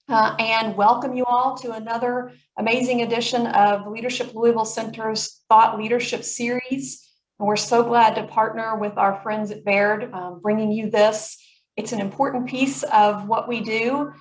and welcome you all to another amazing edition of Leadership Louisville Center's Thought Leadership Series. And we're so glad to partner with our friends at Baird, bringing you this. It's an important piece of what we do.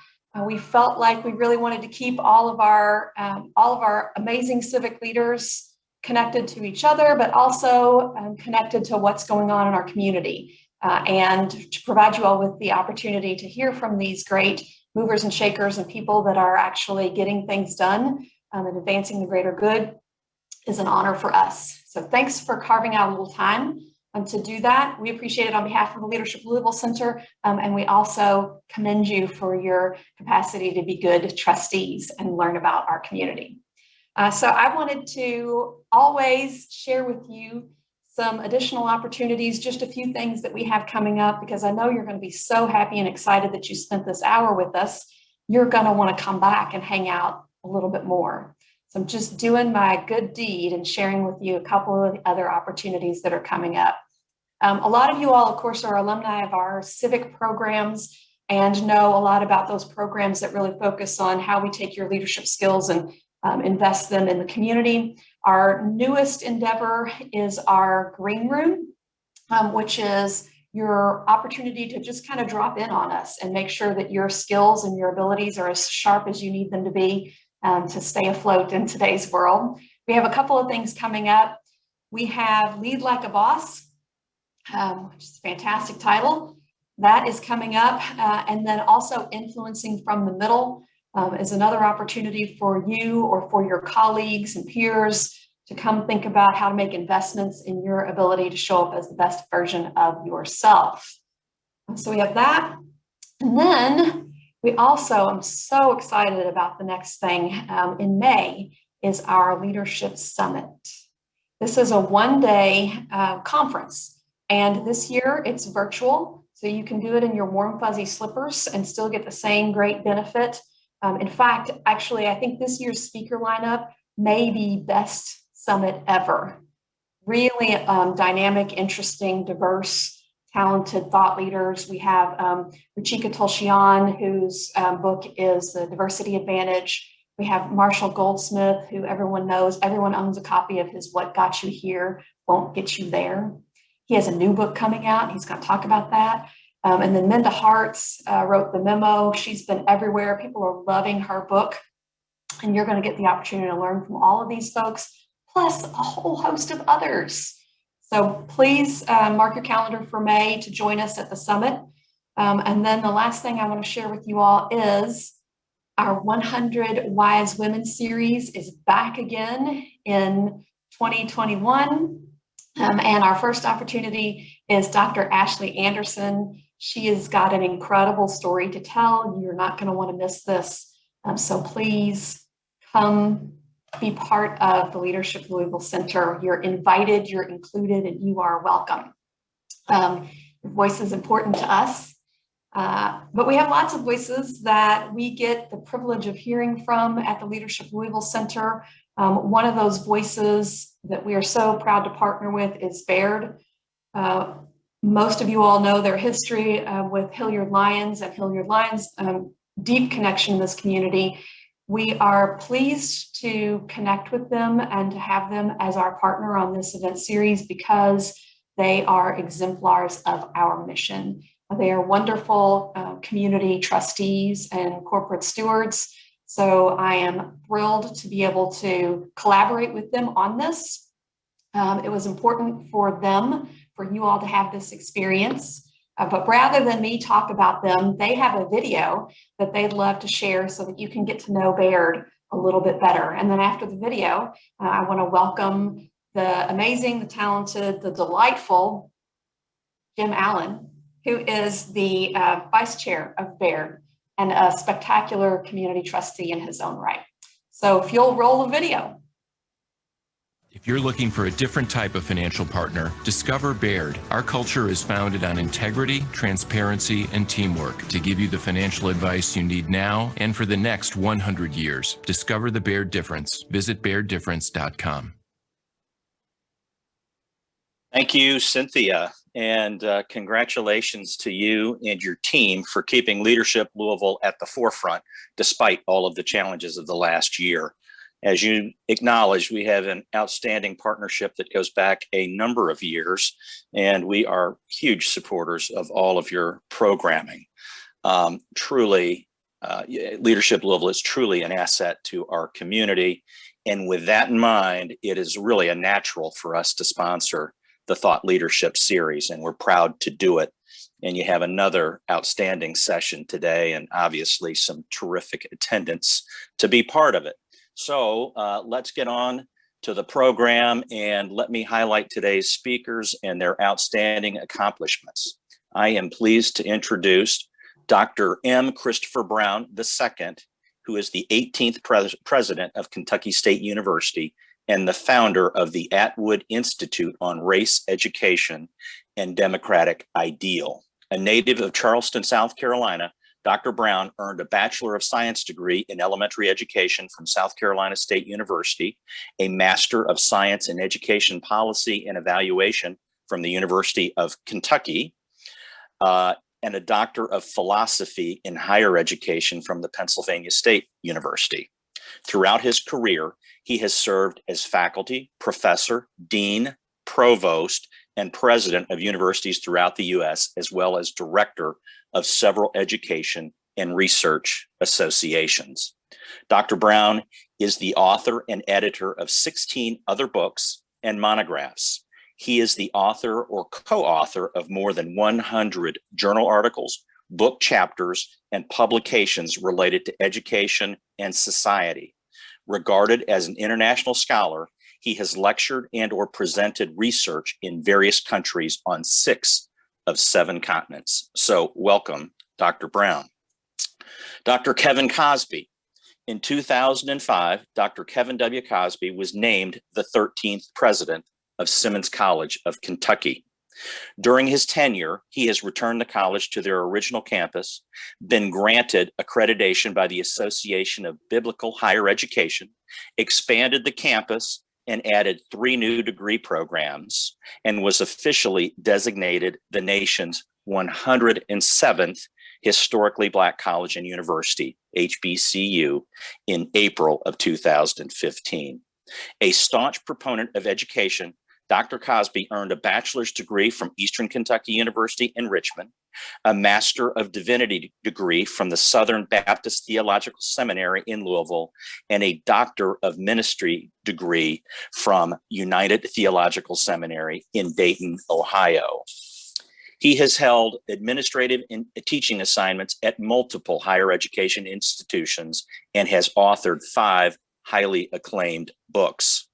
We felt like we really wanted to keep all of our amazing civic leaders connected to each other, but also connected to what's going on in our community, and to provide you all with the opportunity to hear from these great movers and shakers and people that are actually getting things done and advancing the greater good is an honor for us. So thanks for carving out a little time to do that. We appreciate it on behalf of the Leadership Louisville Center, and we also commend you for your capacity to be good trustees and learn about our community. So I wanted to always share with you some additional opportunities, just a few things that we have coming up, because I know you're going to be so happy and excited that you spent this hour with us. You're going to want to come back and hang out a little bit more. So I'm just doing my good deed and sharing with you a couple of the other opportunities that are coming up. A lot of you all, of course, are alumni of our civic programs and know a lot about those programs that really focus on how we take your leadership skills and invest them in the community. Our newest endeavor is our green room, which is your opportunity to just kind of drop in on us and make sure that your skills and your abilities are as sharp as you need them to be to stay afloat in today's world. We have a couple of things coming up. We have Lead Like a Boss, which is a fantastic title. That is coming up. And then also Influencing from the Middle is another opportunity for you or for your colleagues and peers to come think about how to make investments in your ability to show up as the best version of yourself. So we have that. And then we also, I'm so excited about the next thing in May is our Leadership Summit. This is a one-day conference, and this year it's virtual, so you can do it in your warm fuzzy slippers and still get the same great benefit. In fact, actually, I think this year's speaker lineup may be best summit ever. Really dynamic, interesting, diverse, talented thought leaders. We have Ruchika Tulshyan, whose book is The Diversity Advantage. We have Marshall Goldsmith, who everyone knows. Everyone owns a copy of his What Got You Here Won't Get You There. He has a new book coming out, and he's going to talk about that. And then Minda Harts wrote The Memo. She's been everywhere. People are loving her book. And you're going to get the opportunity to learn from all of these folks, plus a whole host of others. So please mark your calendar for May to join us at the summit. And then the last thing I want to share with you all is our 100 Wise Women series is back again in 2021. And our first opportunity is Dr. Ashley Anderson. She has got an incredible story to tell. You're not going to want to miss this. So please come be part of the Leadership Louisville Center. You're invited, you're included, and you are welcome. Your voice is important to us, but we have lots of voices that we get the privilege of hearing from at the Leadership Louisville Center. One of those voices that we are so proud to partner with is Baird. Most of you all know their history with Hilliard Lyons and Hilliard Lyons' deep connection in this community. We are pleased to connect with them and to have them as our partner on this event series because they are exemplars of our mission. They are wonderful community trustees and corporate stewards. So I am thrilled to be able to collaborate with them on this. It was important for them, for you all to have this experience. But rather than me talk about them, they have a video that they'd love to share so that you can get to know Baird a little bit better. And then after the video, I want to welcome the amazing, the talented, the delightful Jim Allen, who is the vice chair of Baird and a spectacular community trustee in his own right. So if you'll roll the video. If you're looking for a different type of financial partner, discover Baird. Our culture is founded on integrity, transparency, and teamwork to give you the financial advice you need now and for the next 100 years. Discover the Baird difference. Visit BairdDifference.com. Thank you, Cynthia. and congratulations to you and your team for keeping Leadership Louisville at the forefront, despite all of the challenges of the last year. As you acknowledged, we have an outstanding partnership that goes back a number of years, and we are huge supporters of all of your programming. Truly, Leadership Louisville is truly an asset to our community. And with that in mind, it is really a natural for us to sponsor the Thought Leadership Series, and we're proud to do it. And you have another outstanding session today, and obviously some terrific attendance to be part of it. So let's get on to the program, and let me highlight today's speakers and their outstanding accomplishments. I am pleased to introduce Dr. M. Christopher Brown II, who is the 18th president of Kentucky State University and the founder of the Atwood Institute on Race, Education, and Democratic Ideal. A native of Charleston, South Carolina, Dr. Brown earned a Bachelor of Science degree in elementary education from South Carolina State University, a Master of Science in Education Policy and Evaluation from the University of Kentucky, and a Doctor of Philosophy in Higher Education from the Pennsylvania State University. Throughout his career, he has served as faculty, professor, dean, provost, and president of universities throughout the U.S., as well as director of several education and research associations. Dr. Brown is the author and editor of 16 other books and monographs. He is the author or co-author of more than 100 journal articles, book chapters, and publications related to education and society. Regarded as an international scholar, he has lectured and or presented research in various countries on 6 of 7 continents. So welcome, Dr. Brown. Dr. Kevin Cosby. In 2005, Dr. Kevin W. Cosby was named the 13th president of Simmons College of Kentucky. During his tenure, he has returned the college to their original campus, been granted accreditation by the Association of Biblical Higher Education, expanded the campus, and added 3 new degree programs, and was officially designated the nation's 107th historically Black college and university, HBCU, in April of 2015. A staunch proponent of education, Dr. Cosby earned a bachelor's degree from Eastern Kentucky University in Richmond, a Master of Divinity degree from the Southern Baptist Theological Seminary in Louisville, and a Doctor of Ministry degree from United Theological Seminary in Dayton, Ohio. He has held administrative and teaching assignments at multiple higher education institutions and has authored 5 highly acclaimed books.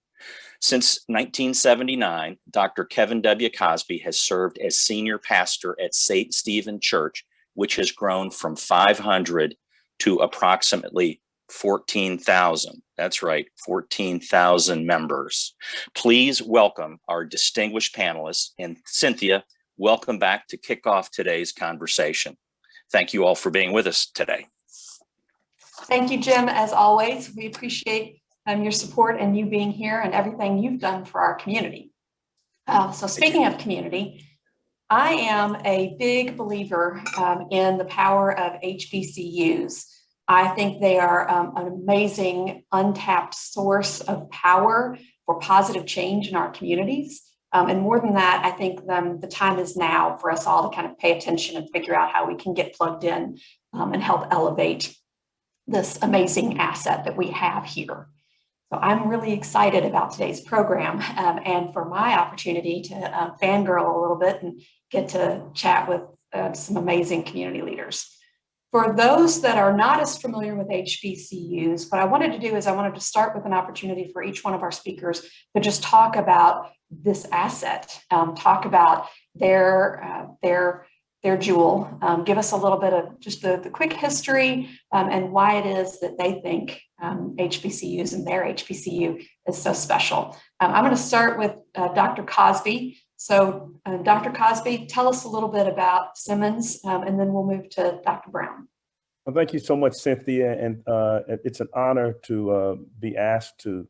Since 1979, Dr. Kevin W. Cosby has served as senior pastor at St. Stephen Church, which has grown from 500 to approximately 14,000. That's right, 14,000 members. Please welcome our distinguished panelists. And Cynthia, welcome back to kick off today's conversation. Thank you all for being with us today. Thank you, Jim. As always, we appreciate your support and you being here and everything you've done for our community. So speaking of community, I am a big believer in the power of HBCUs. I think they are an amazing untapped source of power for positive change in our communities. And more than that, I think the time is now for us all to kind of pay attention and figure out how we can get plugged in and help elevate this amazing asset that we have here. So I'm really excited about today's program and for my opportunity to fangirl a little bit and get to chat with some amazing community leaders. For those that are not as familiar with HBCUs, what I wanted to do is I wanted to start with an opportunity for each one of our speakers to just talk about this asset, talk about their jewel, give us a little bit of just the quick history and why it is that they think HBCUs and their HBCU is so special. I'm going to start with Dr. Cosby. So Dr. Cosby, tell us a little bit about Simmons, and then we'll move to Dr. Brown. Well, thank you so much, Cynthia. And it's an honor to be asked to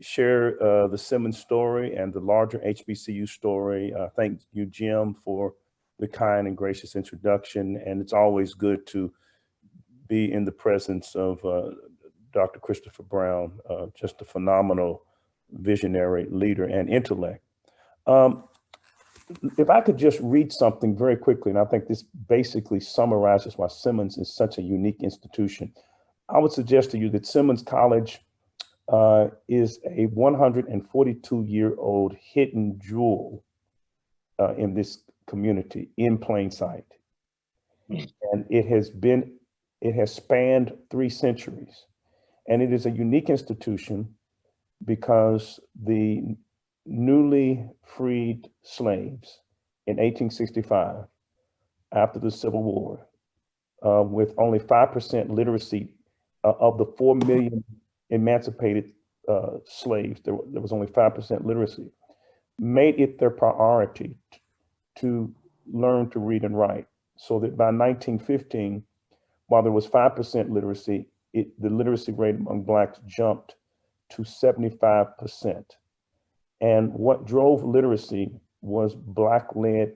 share the Simmons story and the larger HBCU story. Thank you, Jim, for the kind and gracious introduction. And it's always good to be in the presence of Dr. Christopher Brown, just a phenomenal visionary leader and intellect. If I could just read something very quickly, and I think this basically summarizes why Simmons is such a unique institution. I would suggest to you that Simmons College is a 142-year-old hidden jewel in this community in plain sight. And it has spanned 3 centuries. And it is a unique institution because the newly freed slaves in 1865, after the Civil War, with only 5% literacy of the 4 million emancipated slaves, there was only 5% literacy, made it their priority to learn to read and write. So that by 1915, while there was 5% literacy, the literacy rate among Blacks jumped to 75%. And what drove literacy was Black-led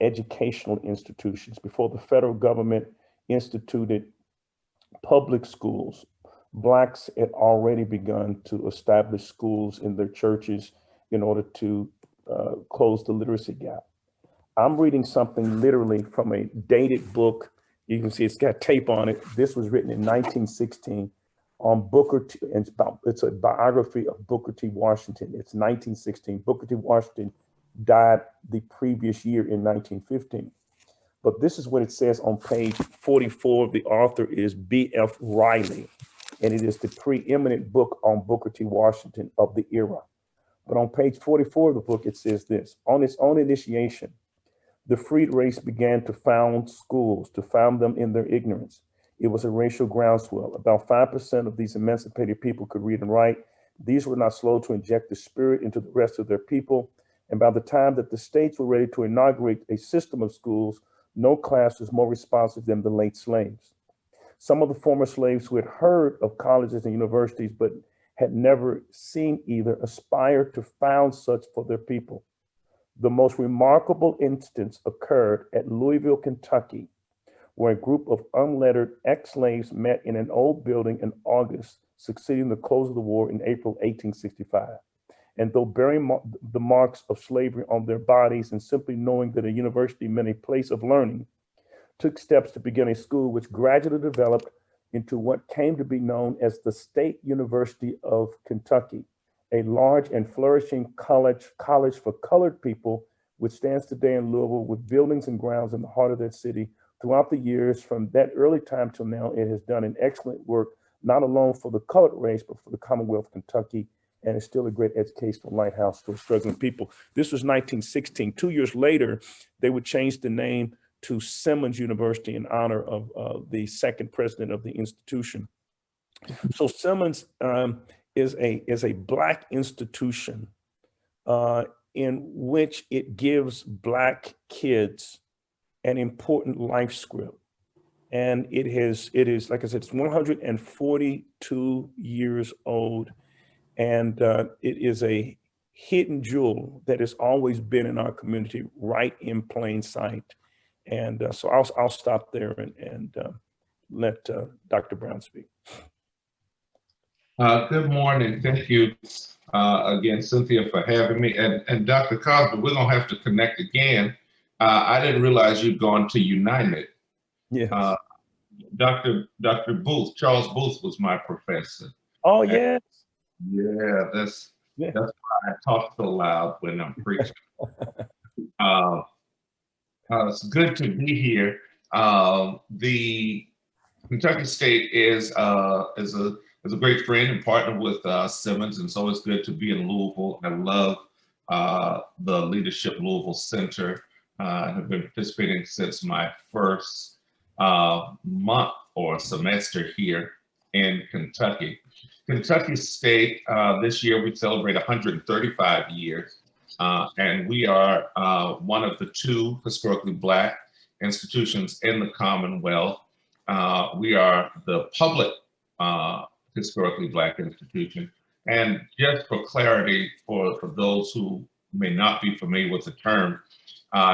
educational institutions. Before the federal government instituted public schools, Blacks had already begun to establish schools in their churches in order to close the literacy gap. I'm reading something literally from a dated book. You can see it's got tape on it. This was written in 1916 on Booker T. It's a biography of Booker T. Washington. It's 1916. Booker T. Washington died the previous year in 1915. But this is what it says on page 44. The author is B.F. Riley, and it is the preeminent book on Booker T. Washington of the era. But on page 44 of the book, it says this: on its own initiation, the freed race began to found schools, to found them in their ignorance. It was a racial groundswell. About 5% of these emancipated people could read and write. These were not slow to inject the spirit into the rest of their people. And by the time that the states were ready to inaugurate a system of schools, no class was more responsive than the late slaves. Some of the former slaves who had heard of colleges and universities, but had never seen either, aspired to found such for their people. The most remarkable instance occurred at Louisville, Kentucky, where a group of unlettered ex-slaves met in an old building in August, succeeding the close of the war in April 1865. And though bearing the marks of slavery on their bodies and simply knowing that a university meant a place of learning, took steps to begin a school which gradually developed into what came to be known as the State University of Kentucky, a large and flourishing college for colored people, which stands today in Louisville with buildings and grounds in the heart of that city. Throughout the years, from that early time till now, it has done an excellent work, not alone for the colored race, but for the Commonwealth of Kentucky, and it's still a great educational lighthouse for struggling people. This was 1916. 2 years later, they would change the name to Simmons University in honor of the second president of the institution. So Simmons is a Black institution in which it gives Black kids an important life script. And it is, like I said, it's 142 years old. And it is a hidden jewel that has always been in our community, right in plain sight. And so I'll stop there and let Dr. Brown speak. Good morning. Thank you again, Cynthia, for having me. And Dr. Cosby, we're gonna have to connect again. I didn't realize you'd gone to United. Yeah. Dr. Booth, Charles Booth was my professor. Oh, yes. Yeah, that's why I talk so loud when I'm preaching. It's good to be here. The Kentucky State is a great friend and partner with Simmons, and so it's good to be in Louisville. I love the Leadership Louisville Center. I have been participating since my first month or semester here in Kentucky. Kentucky State, this year we celebrate 135 years, and we are one of the 2 historically Black institutions in the Commonwealth. We are the public historically Black institution, And just for clarity, for those who may not be familiar with the term,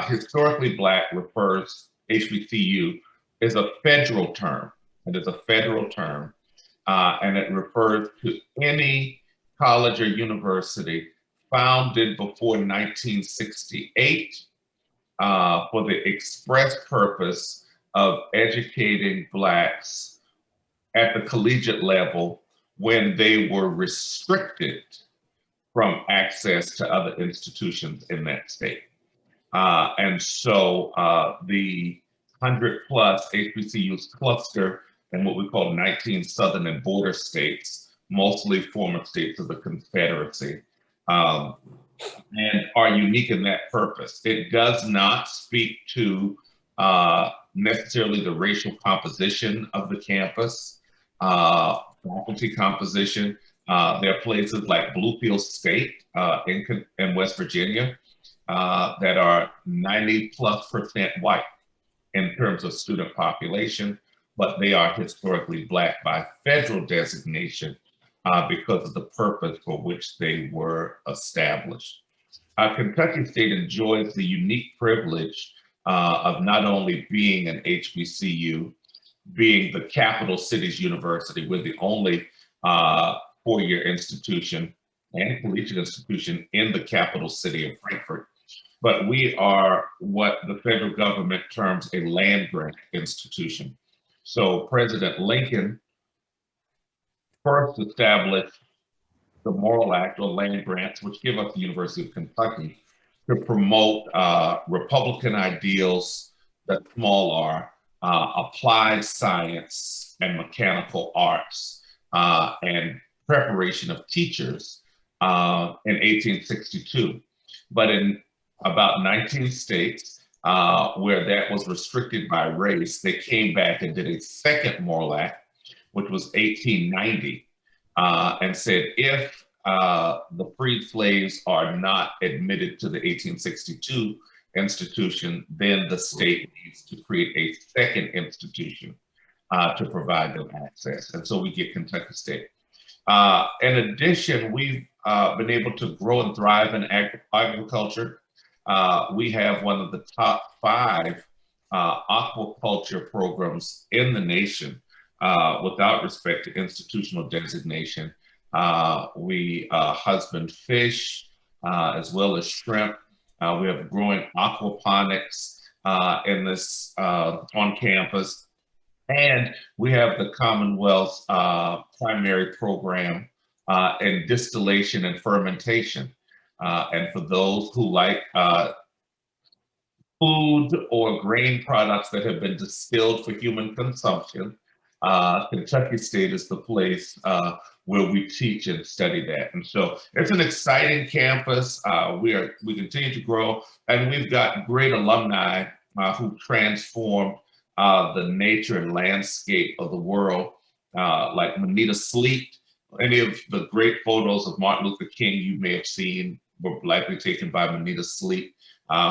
historically Black refers, HBCU, is a federal term. It is a federal term, and it refers to any college or university founded before 1968 for the express purpose of educating Blacks at the collegiate level when they were restricted from access to other institutions in that state. And so the 100+ HBCUs cluster in what we call 19 southern and border states, mostly former states of the Confederacy, and are unique in that purpose. It does not speak to necessarily the racial composition of the campus, faculty composition. There are places like Bluefield State in West Virginia that are 90+% white in terms of student population, but they are historically Black by federal designation because of the purpose for which they were established. Kentucky State enjoys the unique privilege of not only being an HBCU, being the capital city's university. We're the only four-year institution and collegiate institution in the capital city of Frankfort. But we are what the federal government terms a land-grant institution. So President Lincoln first established the Morrill Act, or land grants, which give us the University of Kentucky to promote Republican ideals, that small r, applied science and mechanical arts, and preparation of teachers in 1862. But in about 19 states where that was restricted by race, they came back and did a second Morrill Act, which was 1890, and said if the freed slaves are not admitted to the 1862 institution, then the state needs to create a second institution to provide them access. And so we get Kentucky State. In addition, we've been able to grow and thrive in agriculture. We have one of the top 5 aquaculture programs in the nation without respect to institutional designation. We husband fish as well as shrimp. We have growing aquaponics in this on campus. And we have the Commonwealth's primary program in distillation and fermentation. And for those who like food or grain products that have been distilled for human consumption, Kentucky State is the place where we teach and study that. And so it's an exciting campus. We continue to grow, and we've got great alumni who transformed the nature and landscape of the world, like Manita Sleet. Any of the great photos of Martin Luther King you may have seen were likely taken by Manita Sleet,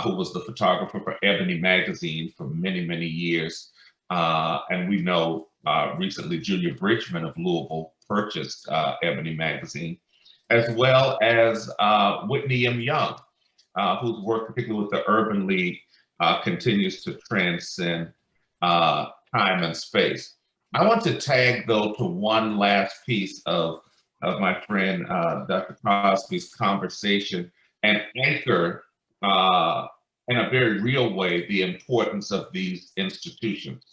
who was the photographer for Ebony magazine for many, many years. And we know recently Julia Bridgman of Louisville purchased Ebony magazine, as well as Whitney M. Young, whose work, particularly with the Urban League, continues to transcend time and space. I want to tag, though, to one last piece of my friend Dr. Cosby's conversation and anchor in a very real way the importance of these institutions.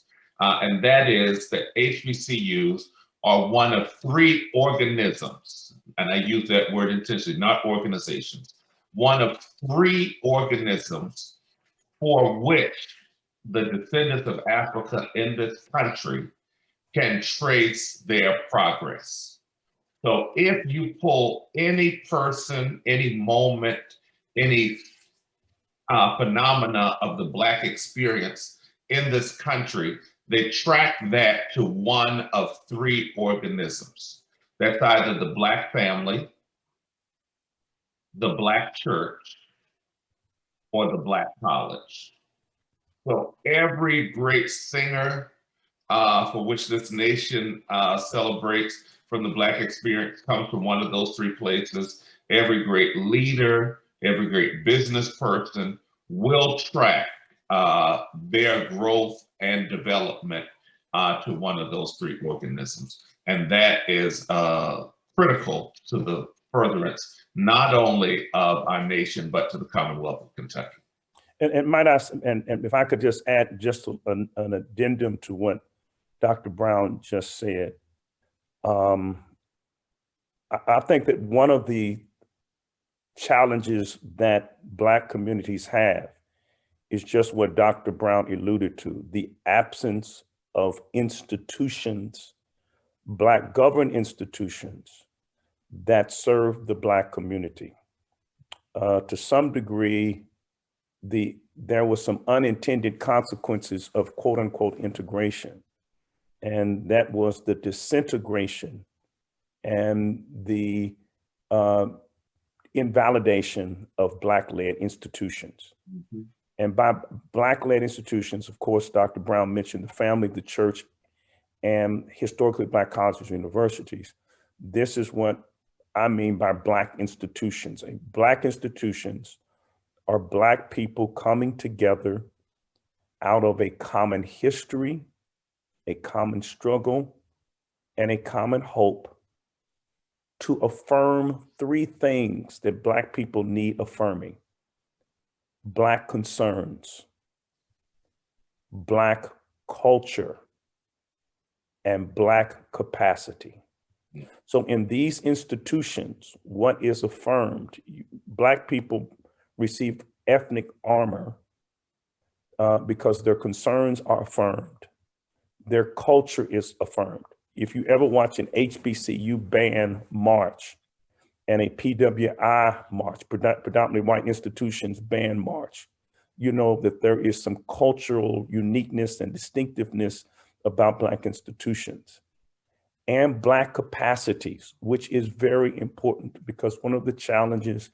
And that is that HBCUs are one of 3 organisms, and I use that word intentionally, not organizations, one of 3 organisms for which the descendants of Africa in this country can trace their progress. So if you pull any person, any moment, any phenomena of the Black experience in this country, they track that to one of 3 organisms. That's either the Black family, the Black church, or the Black college. So every great singer for which this nation celebrates, from the Black experience comes from one of those three places. Every great leader, every great business person will track their growth and development to one of those three organisms. And that is critical to the furtherance, not only of our nation, but to the Commonwealth of Kentucky. And might I, and if I could just add just an addendum to what Dr. Brown just said. I think that one of the challenges that Black communities have is just what Dr. Brown alluded to, the absence of institutions, Black governed institutions that serve the Black community. To some degree, there was some unintended consequences of quote unquote integration. And that was the disintegration and the invalidation of Black-led institutions. Mm-hmm. And by Black-led institutions, of course, Dr. Brown mentioned the family, the church, and historically Black colleges and universities. This is what I mean by Black institutions. Black institutions are Black people coming together out of a common history, a common struggle, and a common hope to affirm three things that Black people need affirming: Black concerns, Black culture, and Black capacity. So in these institutions, what is affirmed? Black people receive ethnic armor because their concerns are affirmed. Their culture is affirmed. If you ever watch an HBCU band march and a PWI march, predominantly white institutions band march, you know that there is some cultural uniqueness and distinctiveness about Black institutions and Black capacities, which is very important because one of the challenges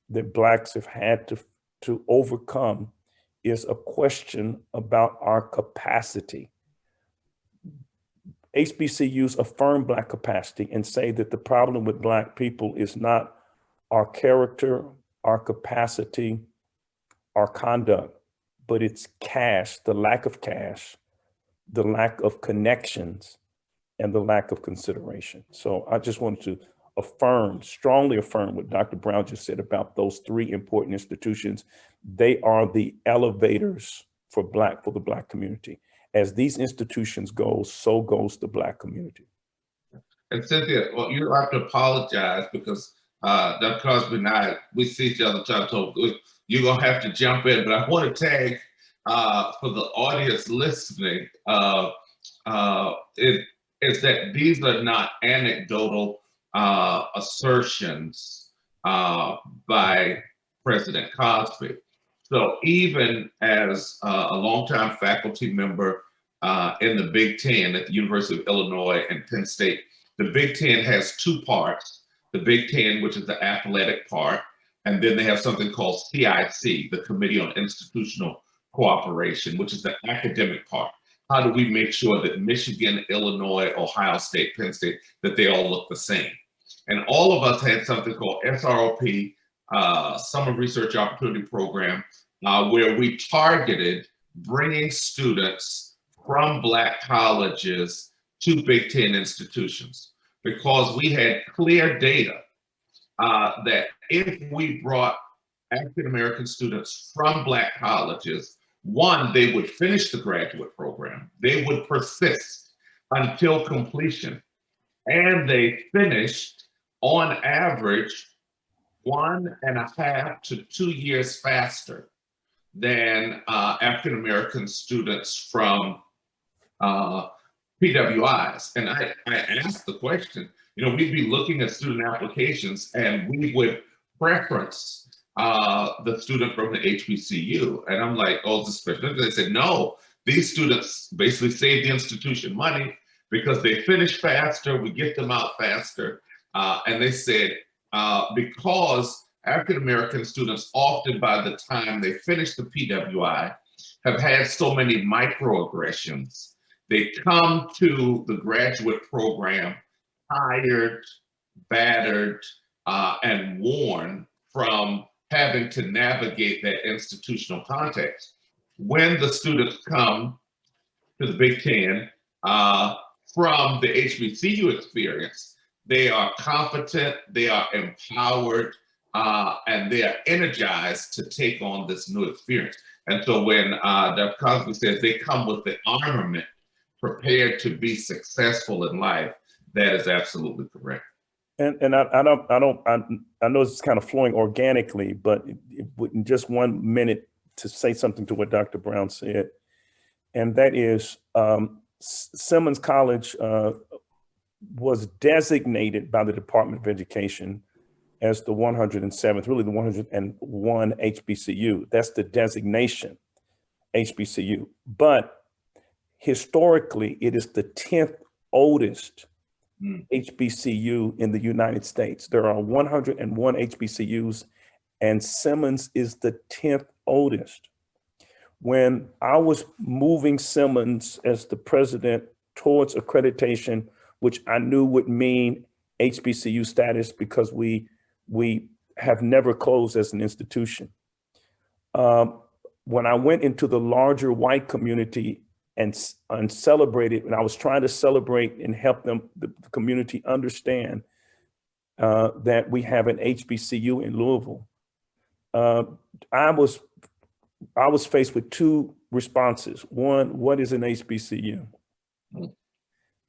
that Blacks have had to overcome is a question about our capacity. HBCUs affirm Black capacity and say that the problem with Black people is not our character, our capacity, our conduct, but it's cash, the lack of cash, the lack of connections, and the lack of consideration. So I just wanted to affirm, strongly affirm what Dr. Brown just said about those three important institutions. They are the elevators for the Black community. As these institutions go, so goes the Black community. And Cynthia, well, you have to apologize because Dr. Cosby and I, we see each other time, so you're gonna have to jump in, but I want to tag for the audience listening, is that these are not anecdotal assertions by President Cosby. So even as a longtime faculty member in the Big Ten at the University of Illinois and Penn State, the Big Ten has two parts. The Big Ten, which is the athletic part, and then they have something called CIC, the Committee on Institutional Cooperation, which is the academic part. How do we make sure that Michigan, Illinois, Ohio State, Penn State, that they all look the same? And all of us had something called SROP, Summer Research Opportunity Program, where we targeted bringing students from Black colleges to Big Ten institutions, because we had clear data that if we brought African-American students from Black colleges, one, they would finish the graduate program, they would persist until completion, and they finished on average 1.5 to 2 years faster than African-American students from PWIs. And I asked the question, you know, we'd be looking at student applications and we would preference the student from the HBCU. And I'm like, oh, this special. They said, no, these students basically save the institution money because they finish faster, we get them out faster. And they said, because African-American students often by the time they finish the PWI have had so many microaggressions, they come to the graduate program tired, battered, and worn from having to navigate that institutional context. When the students come to the Big Ten from the HBCU experience, they are competent, they are empowered, and they are energized to take on this new experience. And so when Dr. Cosby says they come with the armament prepared to be successful in life, that is absolutely correct. And I know it's kind of flowing organically, but in just 1 minute to say something to what Dr. Brown said, and that is Simmons College was designated by the Department of Education as the 107th, really the 101 HBCU. That's the designation, HBCU. But historically, it is the 10th oldest HBCU in the United States. There are 101 HBCUs, and Simmons is the 10th oldest. When I was moving Simmons as the president towards accreditation, which I knew would mean HBCU status because we have never closed as an institution. When I went into the larger white community and celebrated, and I was trying to celebrate and help them, the community understand that we have an HBCU in Louisville, I was faced with two responses. One, what is an HBCU?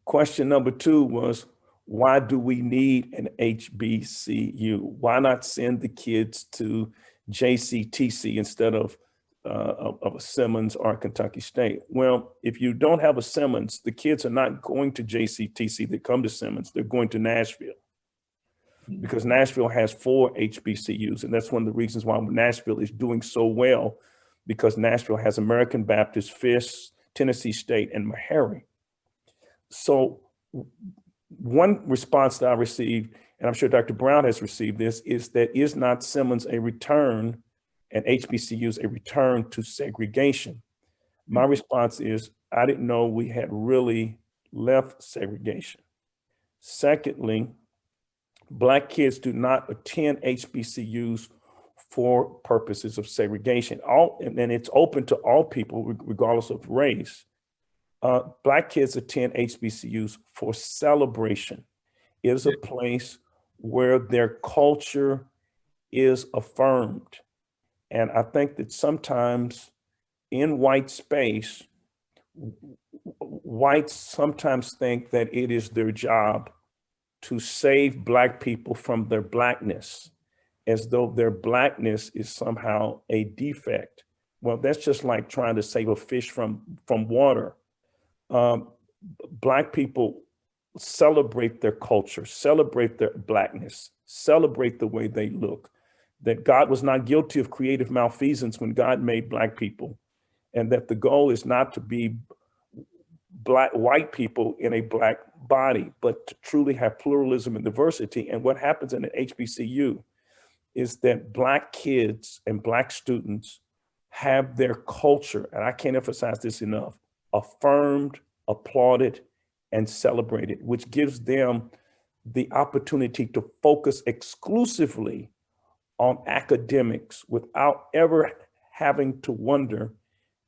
Question number two was, why do we need an HBCU? Why not send the kids to JCTC instead of a Simmons or Kentucky State? Well, if you don't have a Simmons, the kids are not going to JCTC. They come to Simmons. They're going to Nashville because Nashville has 4 HBCUs. And that's one of the reasons why Nashville is doing so well, because Nashville has American Baptist, Fisk, Tennessee State, and Meharry. So one response that I received, and I'm sure Dr. Brown has received this, is that is not Simmons a return, and HBCUs a return to segregation? My response is, I didn't know we had really left segregation. Secondly, Black kids do not attend HBCUs for purposes of segregation. And it's open to all people, regardless of race. Black kids attend HBCUs for celebration. It is a place where their culture is affirmed. And I think that sometimes in white space, whites sometimes think that it is their job to save Black people from their Blackness, as though their Blackness is somehow a defect. Well, that's just like trying to save a fish from water. Black people celebrate their culture, celebrate their Blackness, celebrate the way they look, that God was not guilty of creative malfeasance when God made Black people, and that the goal is not to be white people in a Black body, but to truly have pluralism and diversity. And what happens in an HBCU is that Black kids and Black students have their culture, and I can't emphasize this enough, affirmed, applauded, and celebrated, which gives them the opportunity to focus exclusively on academics without ever having to wonder,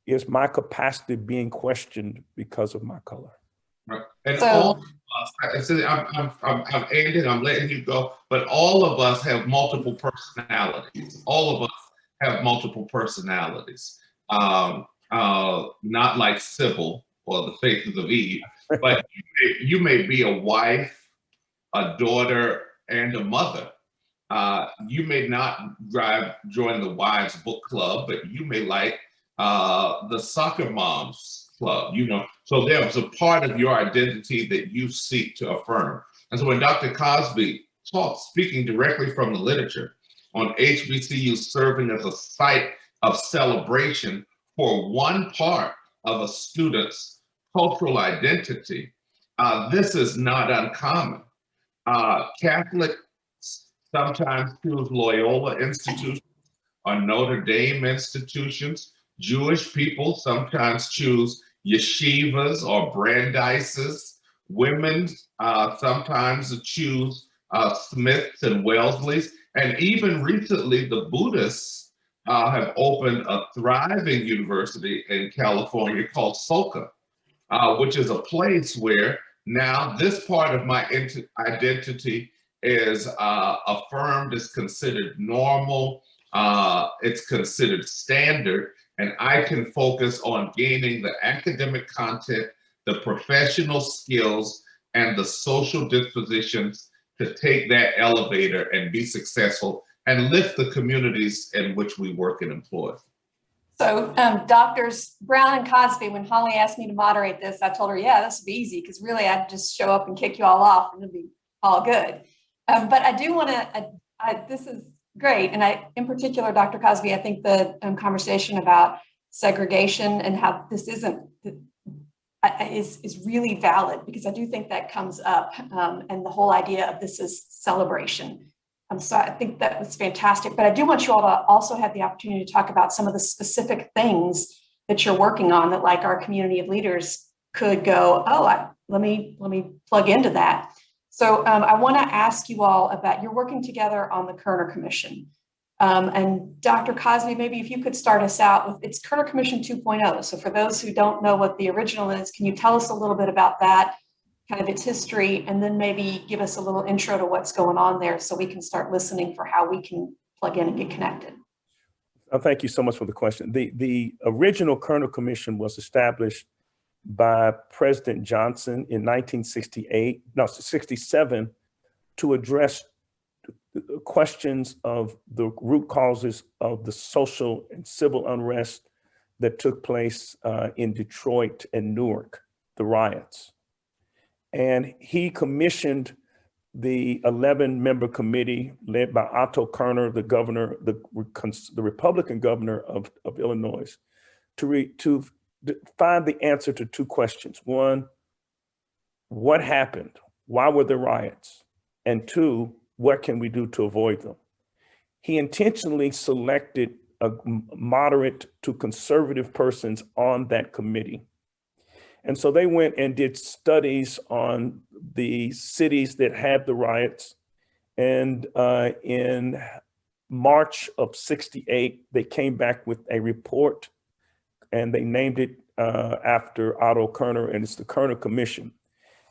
is my capacity being questioned because of my color? Right. And all of us, I'm ending, I'm letting you go, but all of us have multiple personalities. All of us have multiple personalities. Not like Sybil or the Faces of Eve, but you may be a wife, a daughter, and a mother. You may not join the Wives Book Club, but you may like the Soccer Moms Club, you know. So there's a part of your identity that you seek to affirm. And so when Dr. Cosby talks, speaking directly from the literature on HBCU serving as a site of celebration for one part of a student's cultural identity, this is not uncommon. Catholics sometimes choose Loyola institutions or Notre Dame institutions. Jewish people sometimes choose yeshivas or Brandeis's, women sometimes choose Smiths and Welsleys. And even recently, the Buddhists have opened a thriving university in California called SOCA, which is a place where now this part of my identity is affirmed, is considered normal, it's considered standard, and I can focus on gaining the academic content, the professional skills, and the social dispositions to take that elevator and be successful and lift the communities in which we work and employ. So Doctors Brown and Cosby, when Holly asked me to moderate this, I told her, yeah, this would be easy because really I'd just show up and kick you all off and it'd be all good. But I do want to, this is great. And in particular, Dr. Cosby, I think the conversation about segregation and how this isn't, is really valid, because I do think that comes up, and the whole idea of this is celebration. So I think that was fantastic, but I do want you all to also have the opportunity to talk about some of the specific things that you're working on that, like, our community of leaders could go, oh, let me plug into that. So I want to ask you all about, you're working together on the Kernel Commission. And Dr. Cosby, maybe if you could start us out with, it's Kernel Commission 2.0. So for those who don't know what the original is, can you tell us a little bit about that, kind of its history, and then maybe give us a little intro to what's going on there so we can start listening for how we can plug in and get connected. Thank you so much for the question. The original Kernel Commission was established by President Johnson in 1967 to address questions of the root causes of the social and civil unrest that took place in Detroit and Newark, the riots. And he commissioned the 11-member committee led by Otto Kerner, the governor, the Republican governor of Illinois, to find the answer to two questions. One, what happened? Why were there riots? And two, what can we do to avoid them? He intentionally selected a moderate to conservative persons on that committee. And so they went and did studies on the cities that had the riots. And in March of '68, they came back with a report, and they named it after Otto Kerner, and it's the Kernel Commission.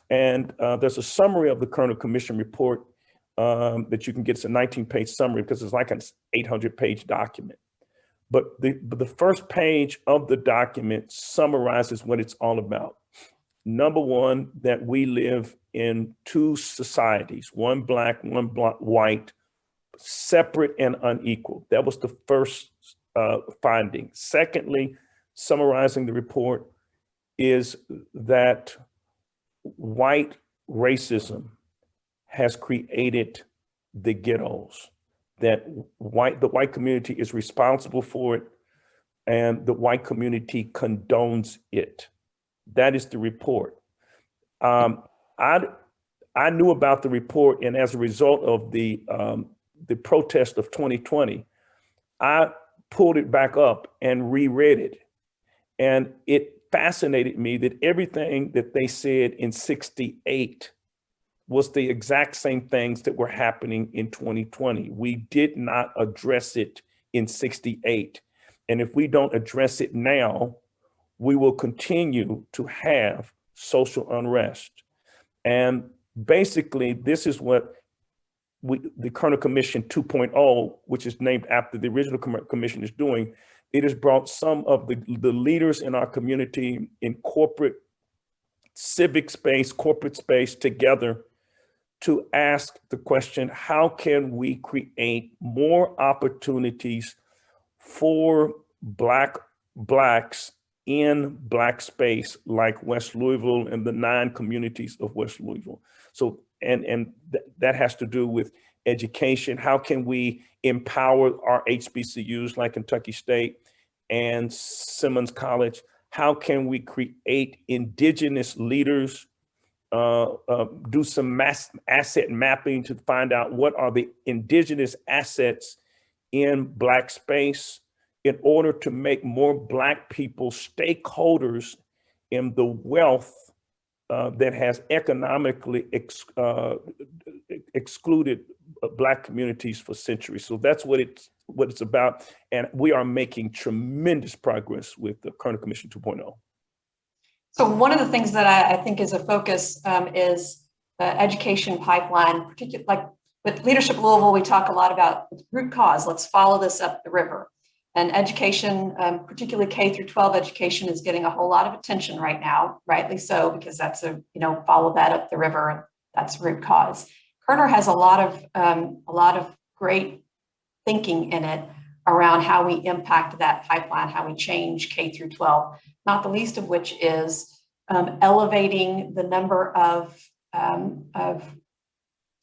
And there's a summary of the Kernel Commission report that you can get. It's a 19-page summary because it's like an 800-page document. But the first page of the document summarizes what it's all about. Number one, that we live in two societies, one black, one white, separate and unequal. That was the first finding. Secondly, summarizing the report, is that white racism has created the ghettos, that the white community is responsible for it, and the white community condones it. That is the report. I knew about the report, and as a result of the protest of 2020, I pulled it back up and reread it. And it fascinated me that everything that they said in '68 was the exact same things that were happening in 2020. We did not address it in '68. And if we don't address it now, we will continue to have social unrest. And basically, this is what the Kernel Commission 2.0, which is named after the original commission, is doing. It has brought some of the leaders in our community in corporate, civic space, corporate space together to ask the question, how can we create more opportunities for blacks in black space, like West Louisville and the 9 communities of West Louisville? So, and that has to do with education. How can we empower our HBCUs like Kentucky State and Simmons College? How can we create indigenous leaders, do some asset mapping to find out what are the indigenous assets in black space in order to make more black people stakeholders in the wealth that has economically excluded Black communities for centuries. So that's what it's about. And we are making tremendous progress with the Kernel Commission 2.0. So one of the things that I think is a focus is the education pipeline, particularly like with Leadership Louisville, we talk a lot about root cause. Let's follow this up the river. And education, particularly K through 12 education, is getting a whole lot of attention right now, rightly so, because that's follow that up the river. That's root cause. Kernel has a lot of great thinking in it around how we impact that pipeline, how we change K through 12. Not the least of which is elevating the number of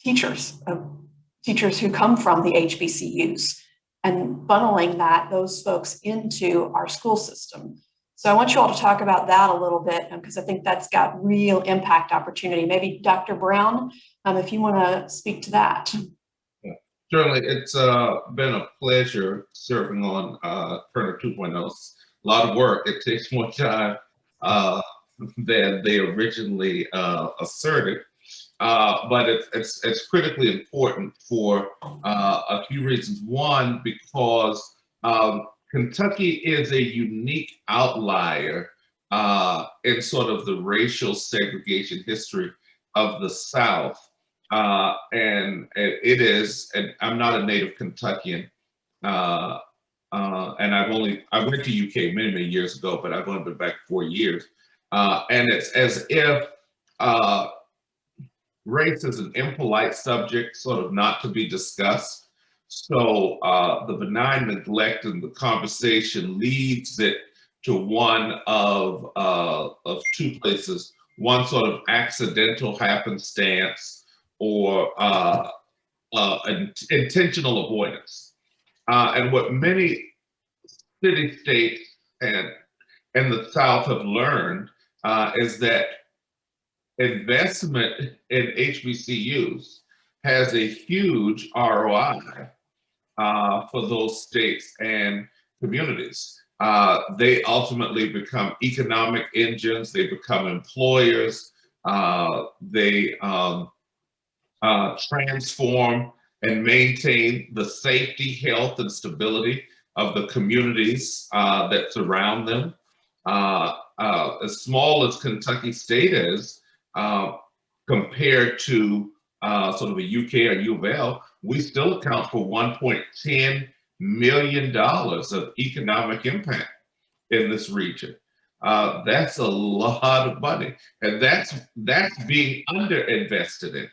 teachers who come from the HBCUs and funneling those folks into our school system. So I want you all to talk about that a little bit because I think that's got real impact opportunity. Maybe Dr. Brown, if you want to speak to that. Yeah, certainly, it's been a pleasure serving on Kernel 2.0. A lot of work. It takes more time than they originally asserted. But it's critically important for a few reasons. One, because Kentucky is a unique outlier in sort of the racial segregation history of the South. And it is, and I'm not a native Kentuckian, and I went to UK many years ago, but I've only been back 4 years. And it's as if race is an impolite subject, sort of not to be discussed. So the benign neglect in the conversation leads it to one of two places: one sort of accidental happenstance or intentional avoidance. And what many city-states and the South have learned is that investment in HBCUs has a huge ROI for those states and communities. They ultimately become economic engines, they become employers, they transform and maintain the safety, health, and stability of the communities that surround them. As small as Kentucky State is, compared to sort of a UK or U of L, we still account for $1.10 million of economic impact in this region. That's a lot of money, and that's being underinvested in.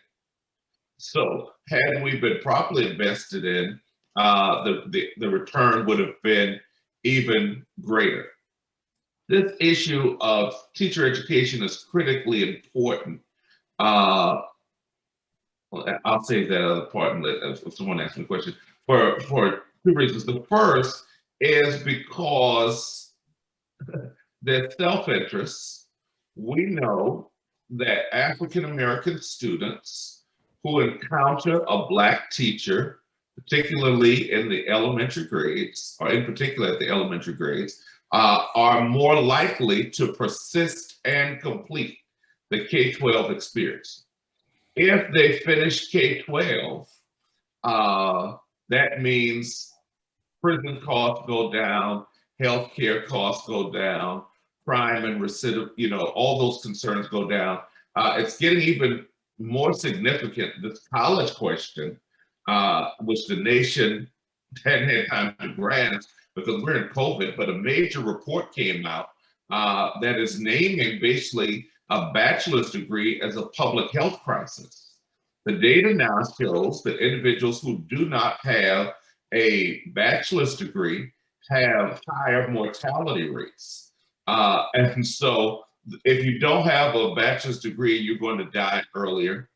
So had we been properly invested in, the return would have been even greater. This issue of teacher education is critically important. I'll save that other part and let if someone asks me a question for two reasons. The first is because there's self-interest. We know that African-American students who encounter a Black teacher, particularly in the elementary grades, or in particular at the elementary grades, are more likely to persist and complete the K-12 experience. If they finish K-12, that means prison costs go down, healthcare costs go down, crime and recidivism, all those concerns go down. It's getting even more significant, this college question, which the nation hadn't had time to grasp because we're in COVID, but a major report came out that is naming basically a bachelor's degree as a public health crisis. The data now shows that individuals who do not have a bachelor's degree have higher mortality rates. And so if you don't have a bachelor's degree, you're going to die earlier.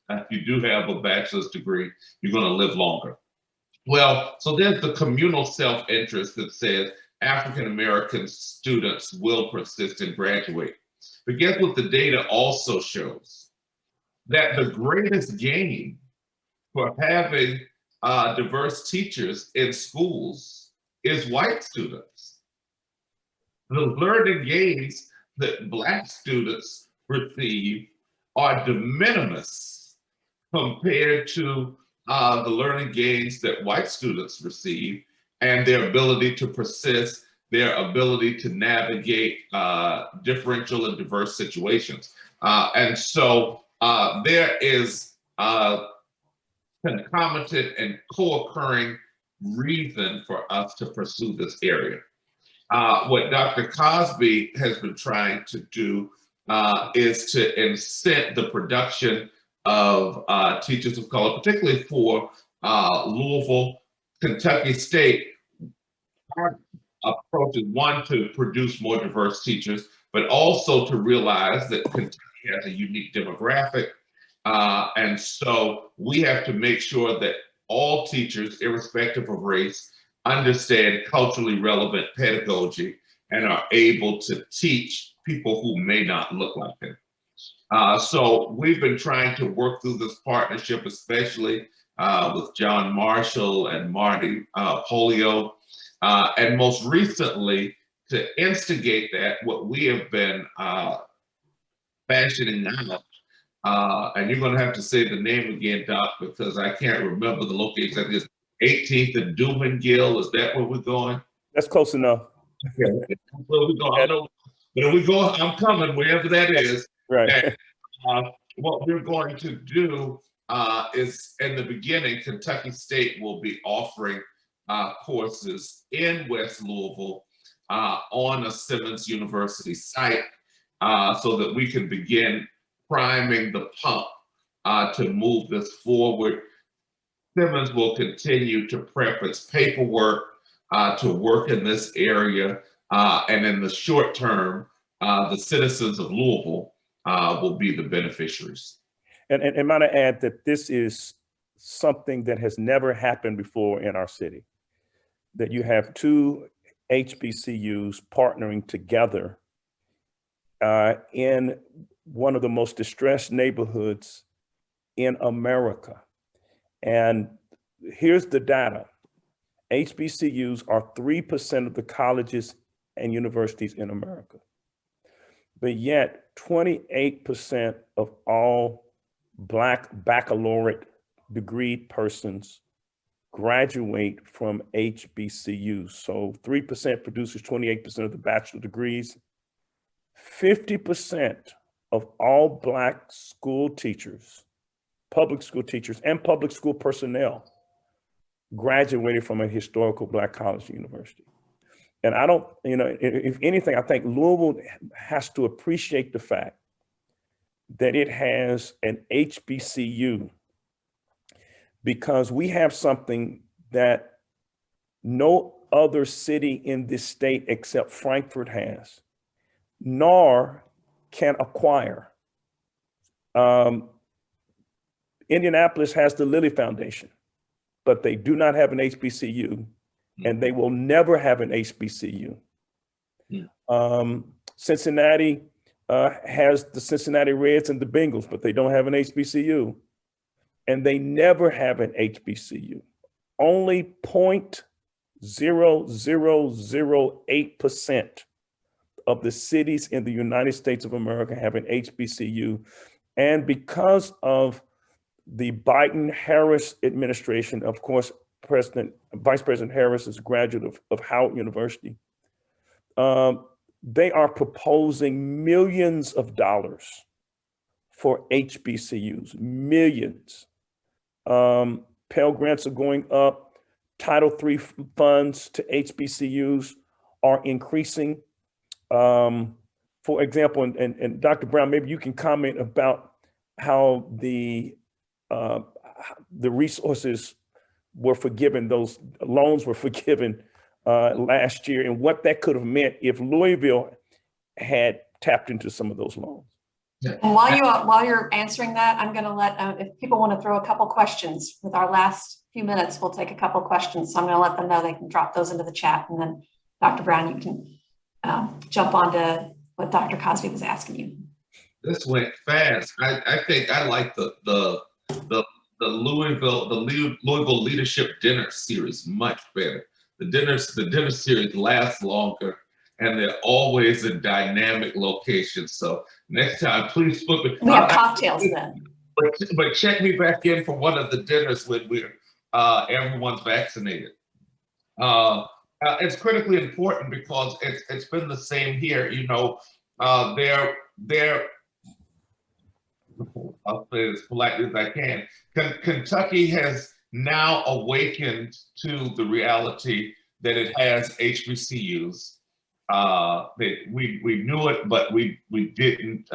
If you do have a bachelor's degree, you're going to live longer. Well, so there's the communal self-interest that says African-American students will persist and graduate. But guess what the data also shows? That the greatest gain for having diverse teachers in schools is white students. The learning gains that Black students receive are de minimis compared to the learning gains that white students receive and their ability to persist, their ability to navigate differential and diverse situations. And so there is concomitant and co-occurring reason for us to pursue this area. What Dr. Cosby has been trying to do is to incent the production of teachers of color, particularly for Louisville, Kentucky State. Our approach is one, to produce more diverse teachers, but also to realize that Kentucky has a unique demographic. And so we have to make sure that all teachers, irrespective of race, understand culturally relevant pedagogy and are able to teach people who may not look like them. So we've been trying to work through this partnership, especially with John Marshall and Marty Polio. And most recently, to instigate that, what we have been fashioning out, and you're going to have to say the name again, Doc, because I can't remember the location. I think it's 18th and Dumangill. Is that where we're going? That's close enough. Okay. That's where we're going. I don't know. But if we go, I'm coming, wherever that is. Right. And, what we're going to do is, in the beginning, Kentucky State will be offering courses in West Louisville on a Simmons University site so that we can begin priming the pump to move this forward. Simmons will continue to prep its paperwork to work in this area. And in the short term, the citizens of Louisville will be the beneficiaries. And might I add that this is something that has never happened before in our city, that you have two HBCUs partnering together in one of the most distressed neighborhoods in America. And here's the data. HBCUs are 3% of the colleges and universities in America. But yet 28% of all Black baccalaureate degree persons graduate from HBCUs. So 3% produces 28% of the bachelor degrees. 50% of all Black school teachers, public school teachers, and public school personnel graduated from a historical Black college or university. And I don't, if anything, I think Louisville has to appreciate the fact that it has an HBCU, because we have something that no other city in this state except Frankfurt has, nor can acquire. Indianapolis has the Lilly Foundation, but they do not have an HBCU, and they will never have an HBCU. Cincinnati has the Cincinnati Reds and the Bengals, but they don't have an HBCU, and they never have an HBCU. Only 0.0008% of the cities in the United States of America have an HBCU. And because of the Biden-Harris administration, of course, Vice President Harris is a graduate of Howard University. They are proposing millions of dollars for HBCUs, millions. Pell Grants are going up. Title III funds to HBCUs are increasing. For example, and Dr. Brown, maybe you can comment about how the resources were forgiven, those loans were forgiven last year, and what that could have meant if Louisville had tapped into some of those loans. And while you're answering that, I'm going to let, if people want to throw a couple questions with our last few minutes, we'll take a couple questions. So I'm going to let them know they can drop those into the chat, and then Dr. Brown, you can jump onto what Dr. Cosby was asking you. This went fast. I think I like the Louisville Leadership Dinner Series much better. The dinner series lasts longer, and they're always in dynamic locations. So next time, please put me. We have cocktails then. But check me back in for one of the dinners when we're everyone's vaccinated. It's critically important because it's been the same here. You know, I'll say it as politely as I can. Kentucky has now awakened to the reality that it has HBCUs. We knew it, but we didn't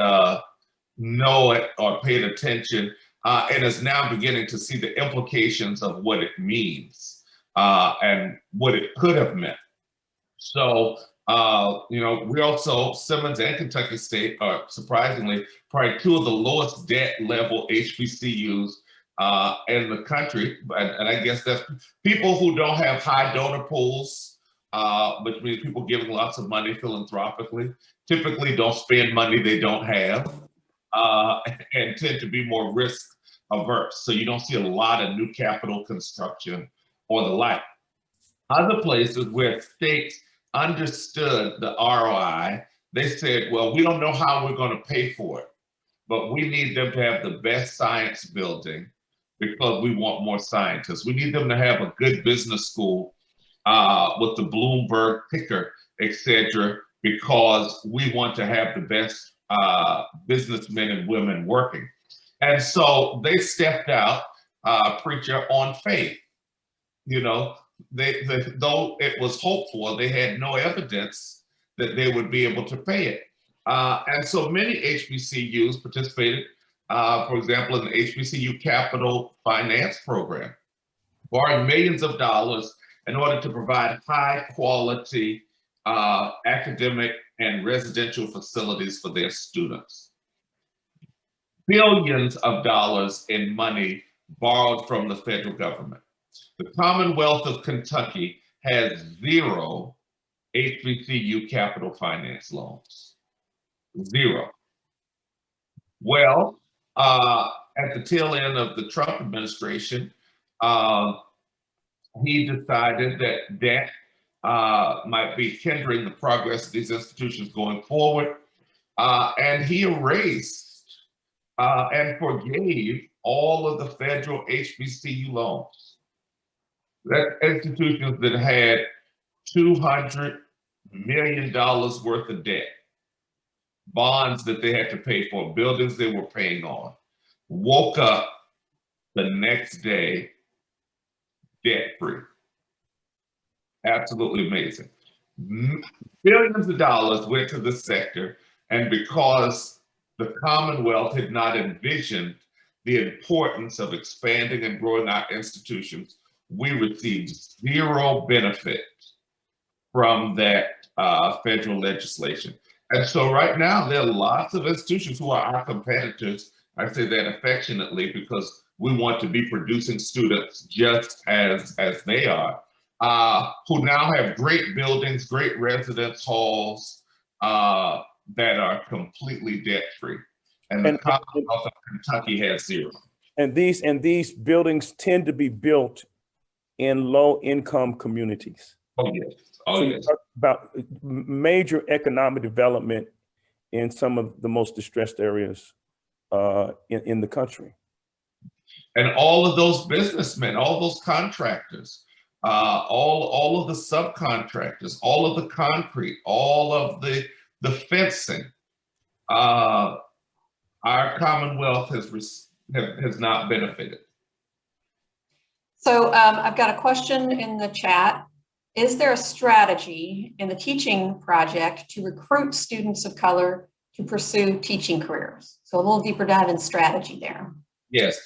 know it or paid attention, and is now beginning to see the implications of what it means and what it could have meant. So, you know, we also, Simmons and Kentucky State are surprisingly probably two of the lowest debt level HBCUs in the country. And I guess that's people who don't have high donor pools, which means people giving lots of money philanthropically, typically don't spend money they don't have and tend to be more risk averse. So you don't see a lot of new capital construction or the like. Other places where states understood the ROI, they said, well, we don't know how we're going to pay for it, but we need them to have the best science building because we want more scientists. We need them to have a good business school with the Bloomberg ticker, et cetera, because we want to have the best businessmen and women working. And so they stepped out, preacher, on faith. You know, though it was hopeful, they had no evidence that they would be able to pay it. And so many HBCUs participated, for example, in the HBCU Capital Finance Program, borrowing millions of dollars in order to provide high quality academic and residential facilities for their students. Billions of dollars in money borrowed from the federal government. The Commonwealth of Kentucky has 0 HBCU capital finance loans. 0. Well, at the tail end of the Trump administration, he decided that debt might be hindering the progress of these institutions going forward. And he erased and forgave all of the federal HBCU loans. That institutions that had $200 million worth of debt, bonds that they had to pay for, buildings they were paying on, woke up the next day debt-free. Absolutely amazing. Billions of dollars went to the sector, and because the Commonwealth had not envisioned the importance of expanding and growing our institutions, we received 0 benefit from that federal legislation. And so right now, there are lots of institutions who are our competitors. I say that affectionately because we want to be producing students just as they are, who now have great buildings, great residence halls that are completely debt-free. And the Commonwealth of Kentucky has 0. And these buildings tend to be built in low-income communities. Oh, yes. Oh, so yes. you talk about major economic development in some of the most distressed areas in the country. And all of those businessmen, all those contractors, all of the subcontractors, all of the concrete, all of the fencing, our Commonwealth has not benefited. So I've got a question in the chat. Is there a strategy in the teaching project to recruit students of color to pursue teaching careers? So a little deeper dive in strategy there. Yes,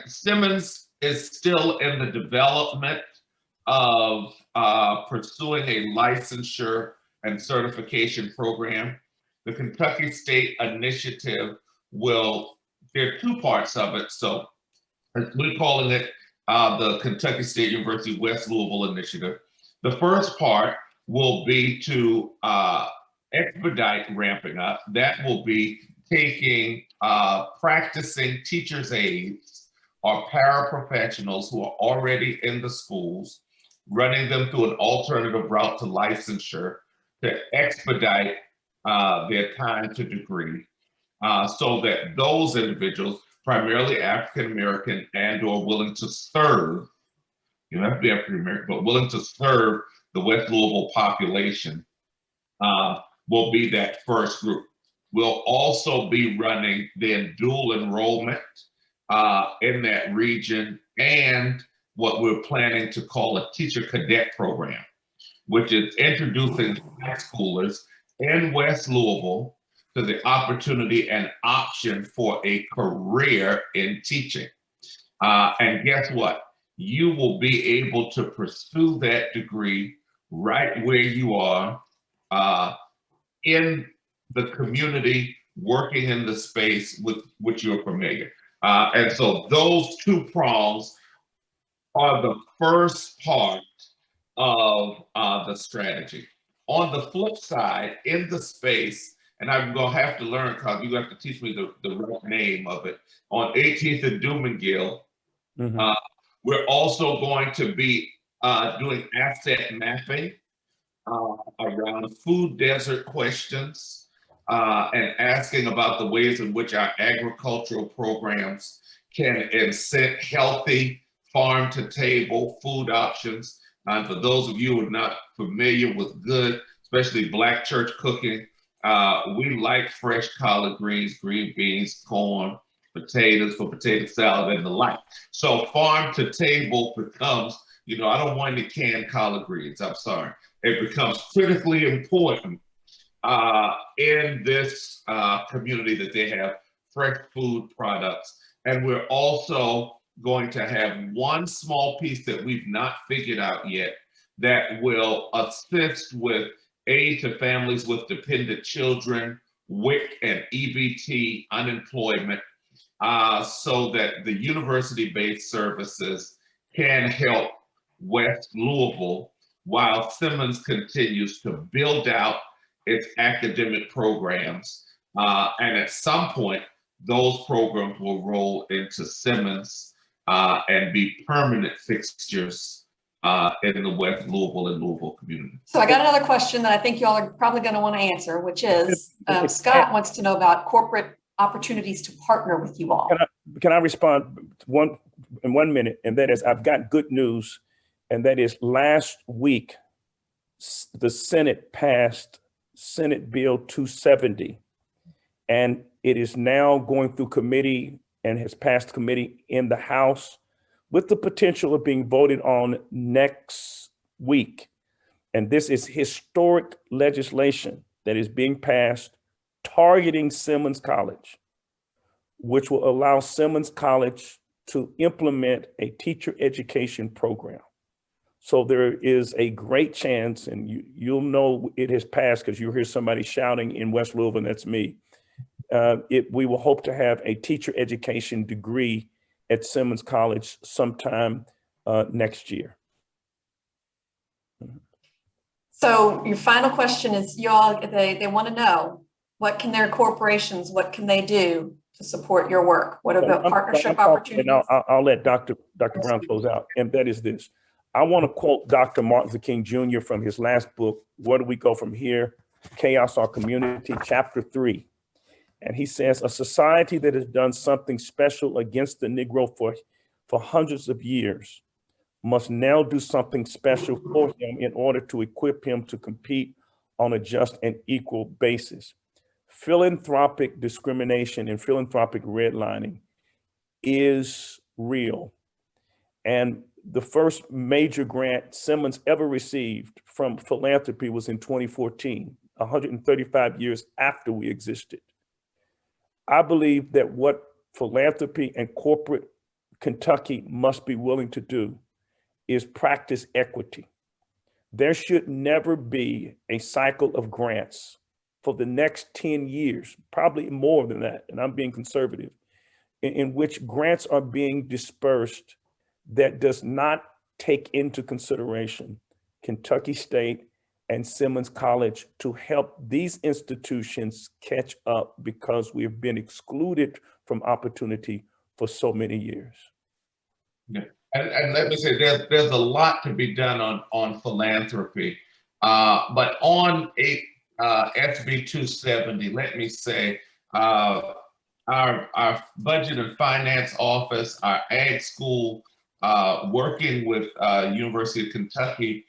Simmons is still in the development of pursuing a licensure and certification program. The Kentucky State Initiative there are 2 parts of it. So we're calling it the Kentucky State University West Louisville Initiative. The first part will be to expedite ramping up. That will be taking practicing teachers' aides or paraprofessionals who are already in the schools running them through an alternative route to licensure to expedite their time to degree, so that those individuals, primarily African American and or willing to serve, you don't have to be African American, but willing to serve the West Louisville population, will be that first group. We'll also be running then dual enrollment in that region, and what we're planning to call a teacher cadet program, which is introducing high schoolers in West Louisville to the opportunity and option for a career in teaching. And guess what? You will be able to pursue that degree right where you are, in the community, working in the space with which you're familiar. And so those two prongs are the first part of the strategy. On the flip side, in the space, and I'm gonna have to learn, because you have to teach me the right name of it, on 18th and Dumengill, we're also going to be doing asset mapping around food desert questions, and asking about the ways in which our agricultural programs can incent healthy farm to table food options. And for those of you who are not familiar with good, especially Black church cooking, we like fresh collard greens, green beans, corn, potatoes for potato salad and the like. So farm to table becomes, you know, I don't want any canned collard greens, I'm sorry. It becomes critically important in this community that they have fresh food products. And we're also going to have one small piece that we've not figured out yet that will assist with aid to families with dependent children, WIC and EBT unemployment, so that the university-based services can help West Louisville while Simmons continues to build out its academic programs. And at some point, those programs will roll into Simmons and be permanent fixtures in the West Louisville and Louisville community. So I got another question that I think y'all are probably going to want to answer, which is Scott wants to know about corporate opportunities to partner with you all. Can I respond in 1 minute? And that is, I've got good news. And that is, last week, the Senate passed Senate Bill 270, and it is now going through committee and has passed committee in the House with the potential of being voted on next week. And this is historic legislation that is being passed targeting Simmons College, which will allow Simmons College to implement a teacher education program. So there is a great chance, and you'll know it has passed because you'll hear somebody shouting in West Louisville, and that's me. We will hope to have a teacher education degree at Simmons College sometime next year. So your final question is, y'all, they want to know, what can their corporations, what can they do to support your work? What about partnership opportunities? And I'll let Dr. Brown close out, and that is this. I want to quote Dr. Martin Luther King Jr. from his last book, Where Do We Go From Here? Chaos or Community, chapter 3. And he says, a society that has done something special against the Negro for hundreds of years must now do something special for him in order to equip him to compete on a just and equal basis. Philanthropic discrimination and philanthropic redlining is real. And the first major grant Simmons ever received from philanthropy was in 2014, 135 years after we existed. I believe that what philanthropy and corporate Kentucky must be willing to do is practice equity. There should never be a cycle of grants for the next 10 years, probably more than that, and I'm being conservative, in which grants are being dispersed that does not take into consideration Kentucky State and Simmons College to help these institutions catch up, because we have been excluded from opportunity for so many years. Yeah. And let me say, there's a lot to be done on philanthropy, but on SB 270, let me say, our budget and finance office, our ag school, working with University of Kentucky,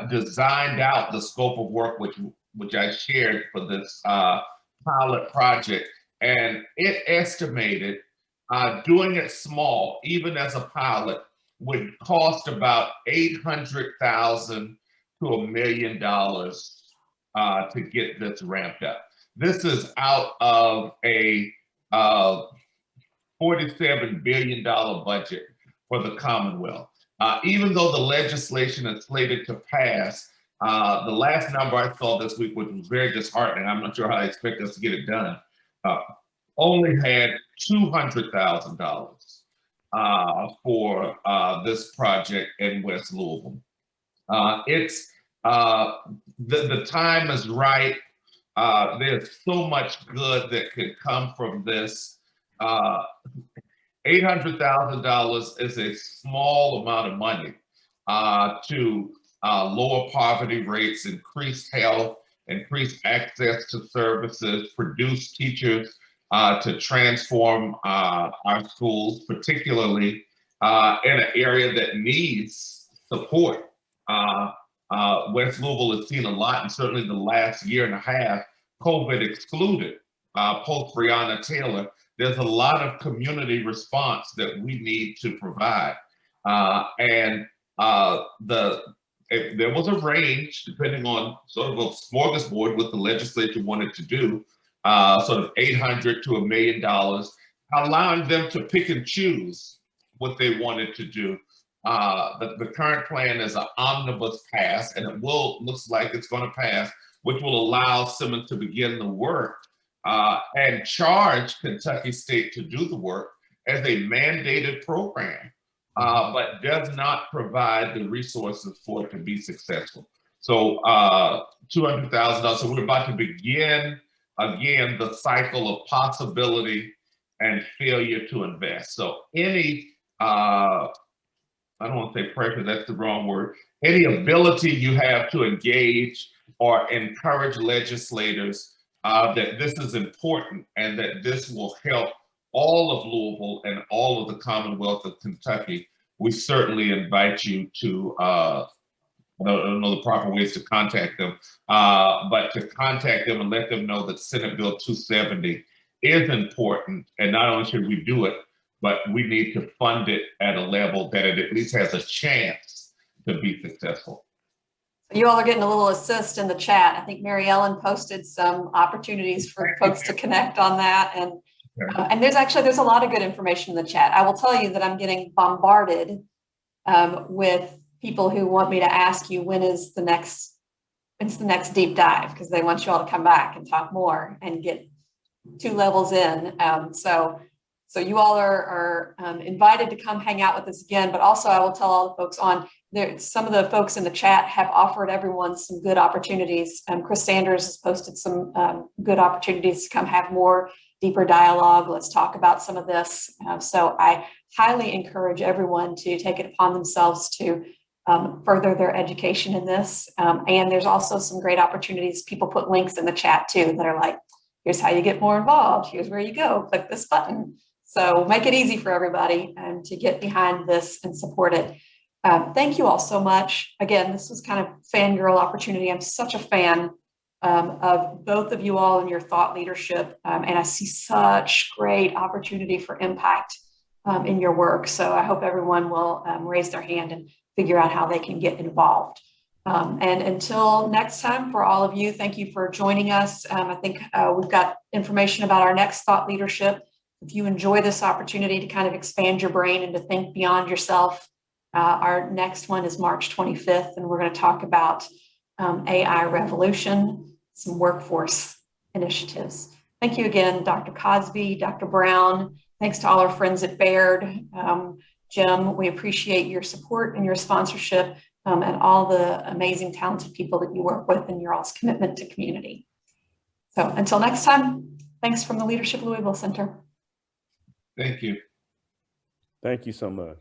designed out the scope of work which I shared for this pilot project, and it estimated doing it small, even as a pilot, would cost about $800,000 to $1 million to get this ramped up. This is out of a $47 billion budget for the Commonwealth. Even though the legislation is slated to pass, the last number I saw this week, which was very disheartening, I'm not sure how I expect us to get it done, only had $200,000 for this project in West Louisville. It's the time is right. There's so much good that could come from this. $800,000 is a small amount of money to lower poverty rates, increase health, increase access to services, produce teachers to transform our schools, particularly in an area that needs support. West Louisville has seen a lot, and certainly the last year and a half, COVID excluded, post Breonna Taylor, there's a lot of community response that we need to provide. There was a range, depending on sort of a smorgasbord what the legislature wanted to do, sort of $800,000 to $1 million, allowing them to pick and choose what they wanted to do. The current plan is an omnibus pass, and it looks like it's going to pass, which will allow Simmons to begin the work and charge Kentucky State to do the work as a mandated program, but does not provide the resources for it to be successful. So $200,000. So we're about to begin again the cycle of possibility and failure to invest. So any I don't want to say pressure, that's the wrong word. Any ability you have to engage or encourage legislators that this is important and that this will help all of Louisville and all of the Commonwealth of Kentucky, we certainly invite you to, I don't know the proper ways to contact them, but to contact them and let them know that Senate Bill 270 is important. And not only should we do it, but we need to fund it at a level that it at least has a chance to be successful. You all are getting a little assist in the chat. I think Mary Ellen posted some opportunities for folks to connect on that. And there's a lot of good information in the chat. I will tell you that I'm getting bombarded with people who want me to ask you when's the next deep dive, because they want you all to come back and talk more and get 2 levels in. So you all are invited to come hang out with us again, but also I will tell all the folks on there, some of the folks in the chat have offered everyone some good opportunities. Chris Sanders has posted some good opportunities to come have more deeper dialogue. Let's talk about some of this. So I highly encourage everyone to take it upon themselves to further their education in this. And there's also some great opportunities. People put links in the chat too that are like, here's how you get more involved. Here's where you go, click this button. So make it easy for everybody to get behind this and support it. Thank you all so much. Again, this was kind of fangirl opportunity. I'm such a fan of both of you all and your thought leadership. And I see such great opportunity for impact in your work. So I hope everyone will raise their hand and figure out how they can get involved. And until next time, for all of you, thank you for joining us. I think we've got information about our next thought leadership. If you enjoy this opportunity to kind of expand your brain and to think beyond yourself, our next one is March 25th, and we're going to talk about AI revolution, some workforce initiatives. Thank you again, Dr. Cosby, Dr. Brown. Thanks to all our friends at Baird. Jim, we appreciate your support and your sponsorship and all the amazing, talented people that you work with and your all's commitment to community. So until next time, thanks from the Leadership Louisville Center. Thank you. Thank you so much.